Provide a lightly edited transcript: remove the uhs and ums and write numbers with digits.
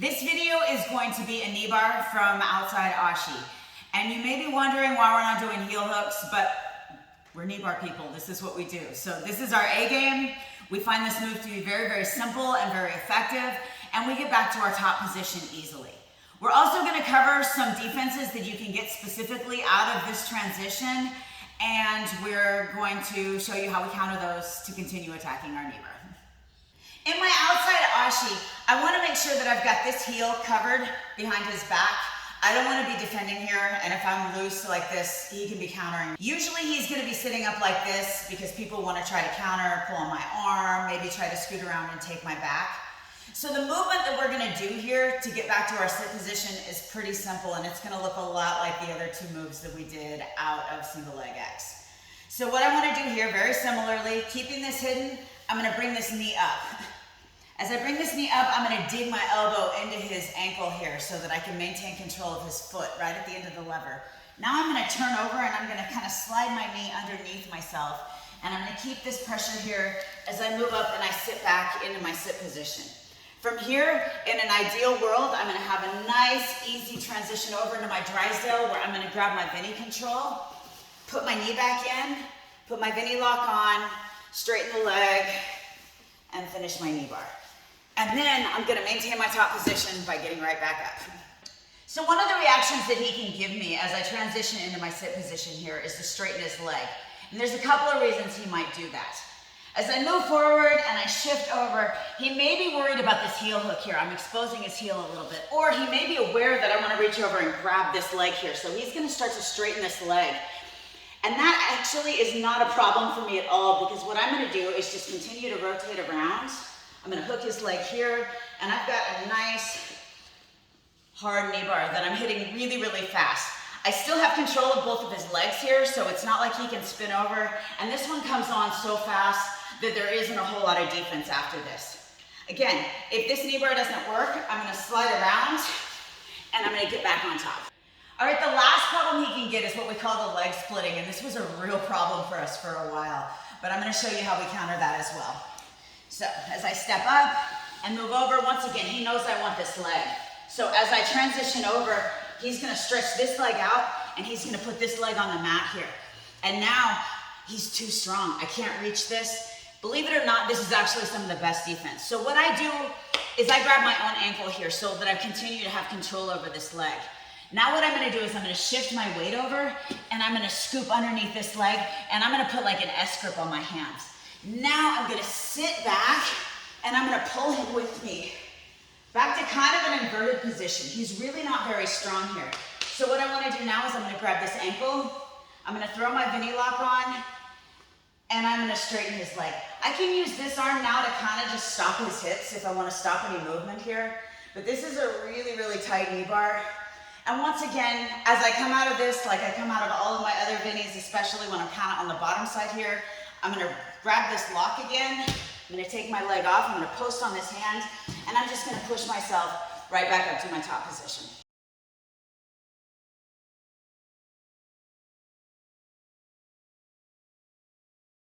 This video is going to be a Kneebar from outside Ashi. And you may be wondering why we're not doing heel hooks, but we're Kneebar people. This is what we do. So this is our A game. We find this move to be very, very simple and very effective, and we get back to our top position easily. We're also going to cover some defenses that you can get specifically out of this transition, and we're going to show you how we counter those to continue attacking our Kneebar. In my outside Ashi, I want to make sure that I've got this heel covered behind his back. I don't want to be defending here, and if I'm loose like this, he can be countering. Usually he's going to be sitting up like this because people want to try to counter, pull on my arm, maybe try to scoot around and take my back. So the movement that we're going to do here to get back to our sit position is pretty simple, and it's going to look a lot like the other two moves that we did out of single leg X. So what I want to do here, very similarly, keeping this hidden, I'm going to bring this knee up. As I bring this knee up, I'm going to dig my elbow into his ankle here so that I can maintain control of his foot right at the end of the lever. Now I'm going to turn over and I'm going to kind of slide my knee underneath myself, and I'm going to keep this pressure here as I move up and I sit back into my sit position. From here, in an ideal world, I'm going to have a nice, easy transition over into my Drysdale where I'm going to grab my Bendy control, put my knee back in, put my Bendy lock on, straighten the leg, and finish my Kneebar. And then I'm going to maintain my top position by getting right back up. So one of the reactions that he can give me as I transition into my sit position here is to straighten his leg. And there's a couple of reasons he might do that. As I move forward and I shift over, he may be worried about this heel hook here. I'm exposing his heel a little bit. Or he may be aware that I want to reach over and grab this leg here. So he's going to start to straighten this leg. And that actually is not a problem for me at all, because what I'm going to do is just continue to rotate around. I'm going to hook his leg here, and I've got a nice hard Kneebar that I'm hitting really, really fast. I still have control of both of his legs here, so it's not like he can spin over. And this one comes on so fast that there isn't a whole lot of defense after this. Again, if this Kneebar doesn't work, I'm going to slide around, and I'm going to get back on top. All right, the last problem he can get is what we call the leg splitting, and this was a real problem for us for a while, but I'm going to show you how we counter that as well. So as I step up and move over, once again, he knows I want this leg. So as I transition over, he's going to stretch this leg out, and he's going to put this leg on the mat here. And now he's too strong. I can't reach this. Believe it or not, this is actually some of the best defense. So what I do is I grab my own ankle here so that I continue to have control over this leg. Now what I'm going to do is I'm going to shift my weight over, and I'm going to scoop underneath this leg, and I'm going to put like an S grip on my hands. Now I'm going to sit back, and I'm going to pull him with me back to kind of an inverted position. He's really not very strong here. So what I want to do now is I'm going to grab this ankle, I'm going to throw my Bendy lock on, and I'm going to straighten his leg. I can use this arm now to kind of just stop his hips if I want to stop any movement here. But this is a really, really tight Kneebar. And once again, as I come out of this, like I come out of all of my other Bendies, especially when I'm kind of on the bottom side here, I'm going to grab this lock again. I'm going to take my leg off. I'm going to post on this hand, and I'm just going to push myself right back up to my top position.